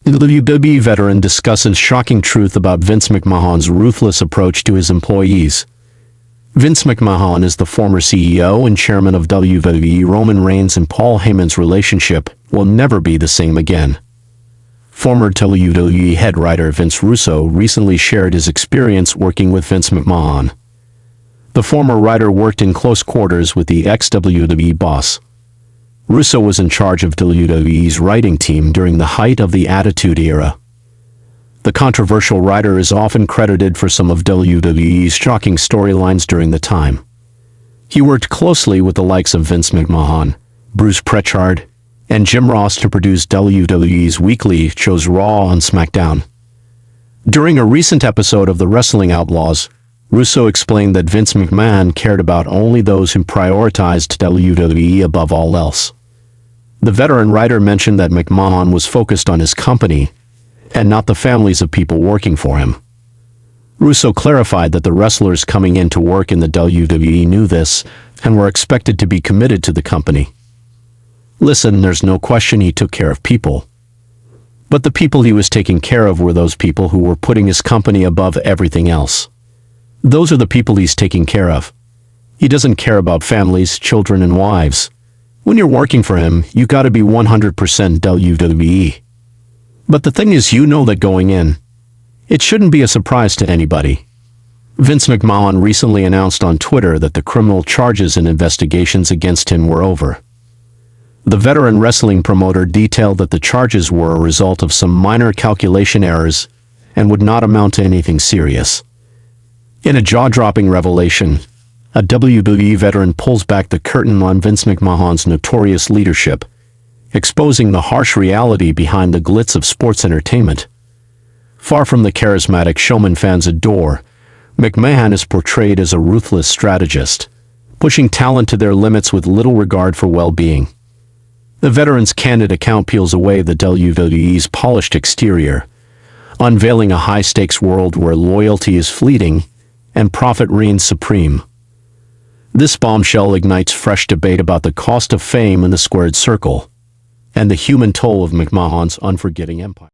WWE veteran discusses shocking truth about Vince McMahon's ruthless approach to his employees. Vince McMahon is the former CEO and chairman of WWE. Roman Reigns and Paul Heyman's relationship will never be the same again. Former WWE head writer Vince Russo recently shared his experience working with Vince McMahon. The former writer worked in close quarters with the ex-WWE boss. Russo was in charge of WWE's writing team during the height of the Attitude Era. The controversial writer is often credited for some of WWE's shocking storylines during the time. He worked closely with the likes of Vince McMahon, Bruce Pritchard, and Jim Ross to produce WWE's weekly shows Raw and SmackDown. During a recent episode of the Wrestling Outlaws, Russo explained that Vince McMahon cared about only those who prioritized WWE above all else. The veteran writer mentioned that McMahon was focused on his company and not the families of people working for him. Russo clarified that the wrestlers coming in to work in the WWE knew this and were expected to be committed to the company. Listen, there's no question he took care of people. But the people he was taking care of were those people who were putting his company above everything else. Those are the people he's taking care of. He doesn't care about families, children, and wives. When you're working for him, you gotta be 100% WWE. But the thing is, you know that going in. It shouldn't be a surprise to anybody. Vince McMahon recently announced on Twitter that the criminal charges and investigations against him were over. The veteran wrestling promoter detailed that the charges were a result of some minor calculation errors and would not amount to anything serious. In a jaw-dropping revelation, a WWE veteran pulls back the curtain on Vince McMahon's notorious leadership, exposing the harsh reality behind the glitz of sports entertainment. Far from the charismatic showman fans adore, McMahon is portrayed as a ruthless strategist, pushing talent to their limits with little regard for well-being. The veteran's candid account peels away the WWE's polished exterior, unveiling a high-stakes world where loyalty is fleeting and profit reigns supreme. This bombshell ignites fresh debate about the cost of fame in the squared circle and the human toll of McMahon's unforgiving empire.